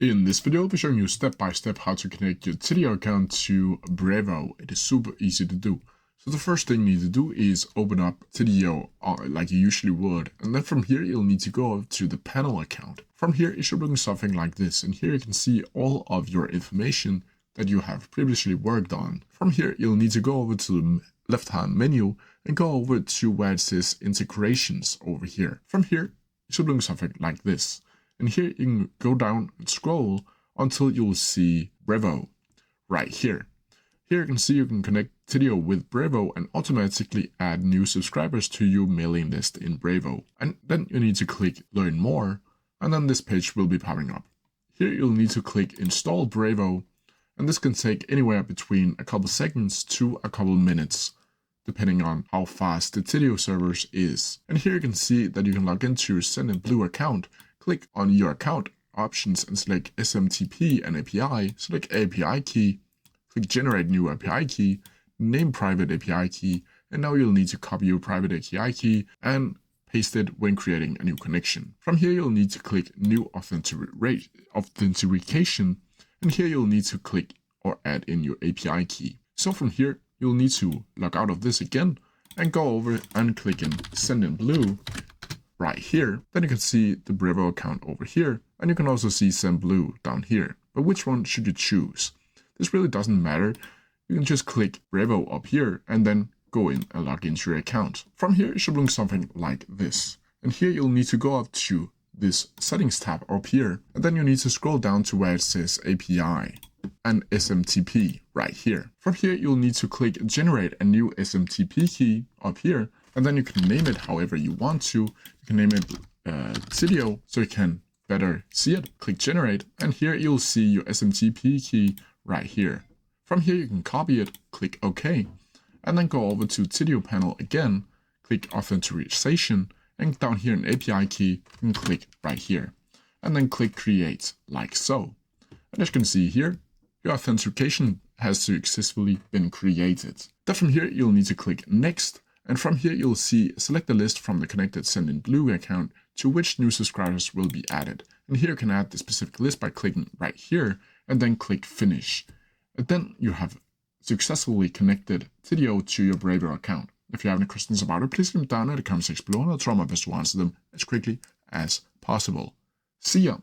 In this video, I'll be showing you step by step how to connect your Tidio account to Brevo. It is super easy to do. So the first thing you need to do is open up Tidio like you usually would. And then from here, you'll need to go over to the panel account. From here, it should look something like this. And here you can see all of your information that you have previously worked on. From here, you'll need to go over to the left-hand menu and go over to where it says integrations over here. From here, it should look something like this. And here you can go down and scroll until you'll see Brevo right here. Here you can see you can connect Tidio with Brevo and automatically add new subscribers to your mailing list in Brevo. And then you need to click Learn More, and then this page will be popping up. Here you'll need to click Install Brevo, and this can take anywhere between a couple seconds to a couple minutes, depending on how fast the Tidio servers is. And here you can see that you can log into your Sendinblue account. Click on your account options and select SMTP and API, select API key, click generate new API key, name private API key, and now you'll need to copy your private API key and paste it when creating a new connection. From here, you'll need to click new authentication, and here you'll need to click or add in your API key. So from here, you'll need to log out of this again and go over and click in Sendinblue right here. Then you can see the Brevo account over here, and you can also see Sendinblue down here. But which one should you choose? This really doesn't matter. You can just click Brevo up here and then go in and log into your account. From here, it should look something like this. And here you'll need to go up to this settings tab up here, and then you need to scroll down to where it says API and SMTP right here. From here, you'll need to click generate a new SMTP key up here, and then you can name it however you want to. You can name it Tidio so you can better see it. Click generate, and here you'll see your SMTP key right here. From here, you can copy it, click OK, and then go over to Tidio panel again, click authentication, and down here in API key, you can click right here, and then click create like so. And as you can see here, your authentication has successfully been created. Then from here, you'll need to click next. And from here, you'll see select the list from the connected Sendinblue account to which new subscribers will be added. And here you can add the specific list by clicking right here and then click finish. And then you have successfully connected Tidio to your Brevo account. If you have any questions about it, please leave them down in the comment section below and I'll try my best to answer them as quickly as possible. See ya!